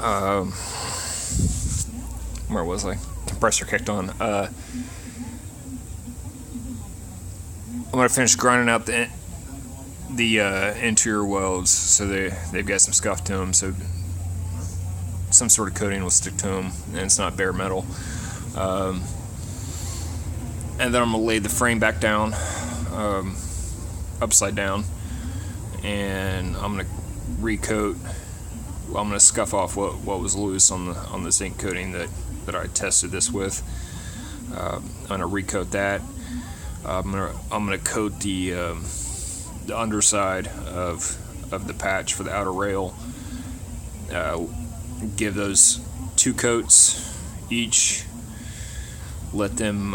Um, where was I? Compressor kicked on. I'm gonna finish grinding out the interior welds, so they've got some scuff to them, so some sort of coating will stick to them, and it's not bare metal. And then I'm gonna lay the frame back down, upside down, and I'm gonna recoat. Well, I'm gonna scuff off what was loose on the zinc coating that I tested this with. I'm gonna recoat that. I'm gonna coat the underside of the patch for the outer rail. Give those 2 coats each. Let them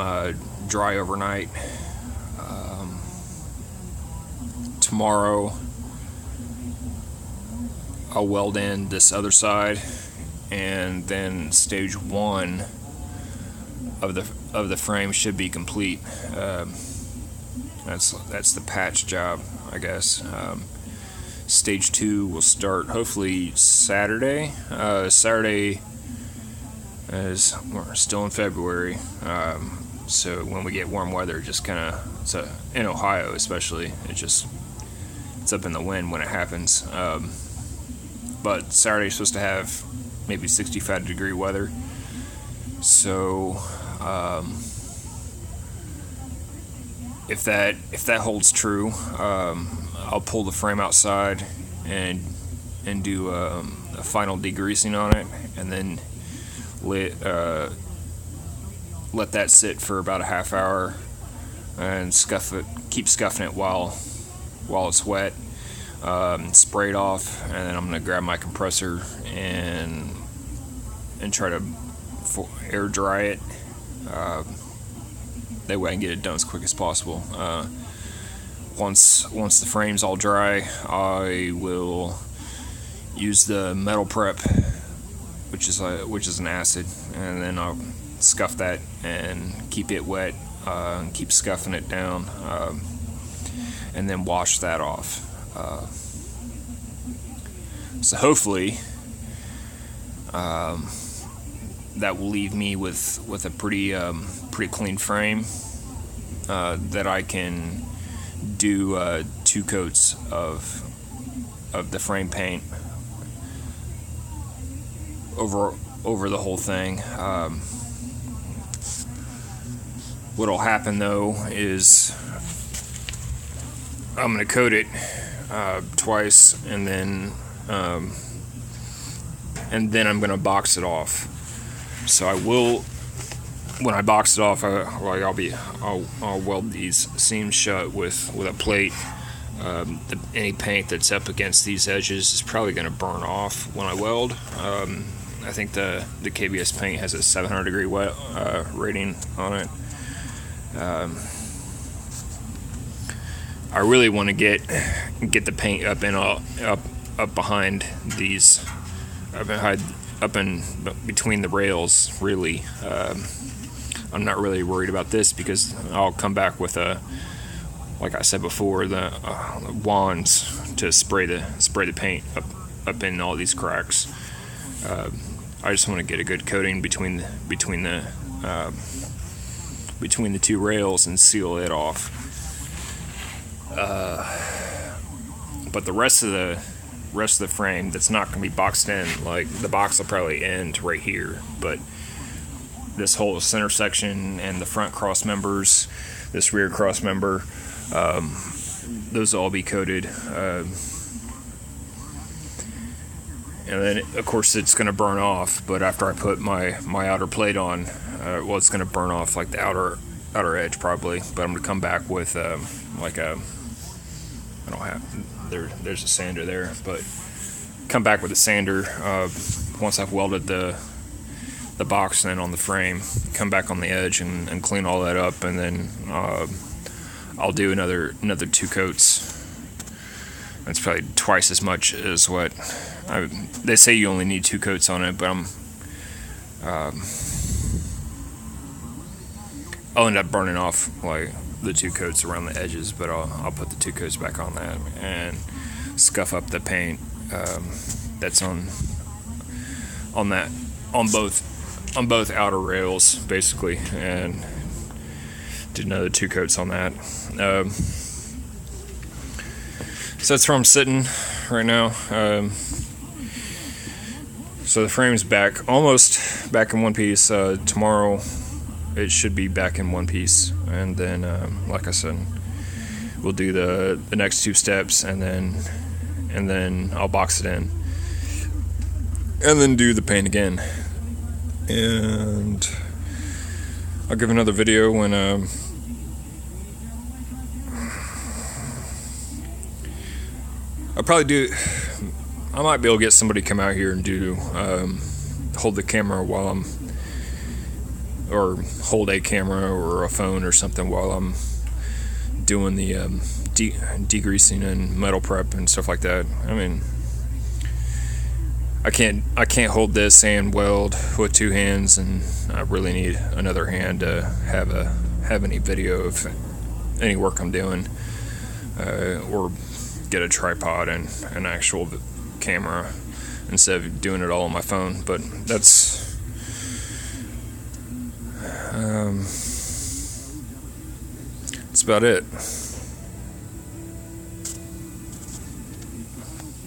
dry overnight. Tomorrow I'll weld in this other side, and then stage 1 of the frame should be complete. That's the patch job, I guess. Stage 2 will start hopefully Saturday. Saturday is, we're still in February, so when we get warm weather, just kind of, in Ohio especially, it's up in the wind when it happens. But Saturday's supposed to have maybe 65-degree weather, so if that holds true, I'll pull the frame outside and do a final degreasing on it, and then let that sit for about a half hour and keep scuffing it while it's wet. Spray it off, and then I'm gonna grab my compressor and try to air dry it. That way I can get it done as quick as possible. Once the frame's all dry, I will use the metal prep, which is an acid, and then I'll scuff that and keep it wet, and keep scuffing it down, and then wash that off. So hopefully that will leave me with a pretty clean frame that I can do 2 coats of the frame paint over the whole thing. What'll happen though is I'm gonna coat it twice, and then I'm gonna box it off. So I will, when I box it off, I'll weld these seams shut with a plate. Any paint that's up against these edges is probably going to burn off when I weld. I think the KBS paint has a 700-degree wet rating on it. I really want to get the paint up behind these, up in between the rails. Really, I'm not really worried about this because I'll come back with like I said before, the wands to spray the paint up in all these cracks. I just want to get a good coating between the 2 rails and seal it off. But the rest of the frame that's not going to be boxed in, like the box will probably end right here, but this whole center section and the front cross members, this rear cross member, those will all be coated. And then of course it's going to burn off, but after I put my outer plate on, it's going to burn off like the outer edge probably, but I'm going to come back with there's a sander there, but come back with a sander once I've welded the box then on the frame, come back on the edge and clean all that up, and then I'll do another 2 coats. That's probably twice as much as what they say you only need 2 coats on it, but I'll end up burning off like the 2 coats around the edges, but I'll put the 2 coats back on that and scuff up the paint that's on on that, on both outer rails basically, and did another 2 coats on that. So that's where I'm sitting right now. So the frame's back, almost back in one piece. Tomorrow it should be back in one piece, and then like I said, we'll do the next 2 steps, and then I'll box it in, and then do the paint again. And I'll give another video when I might be able to get somebody to come out here and hold the camera or hold a camera or a phone or something while I'm doing the degreasing and metal prep and stuff like that. I mean, I can't hold this and weld with 2 hands, and I really need another hand to have any video of any work I'm doing, or get a tripod and an actual camera instead of doing it all on my phone. But that's about it.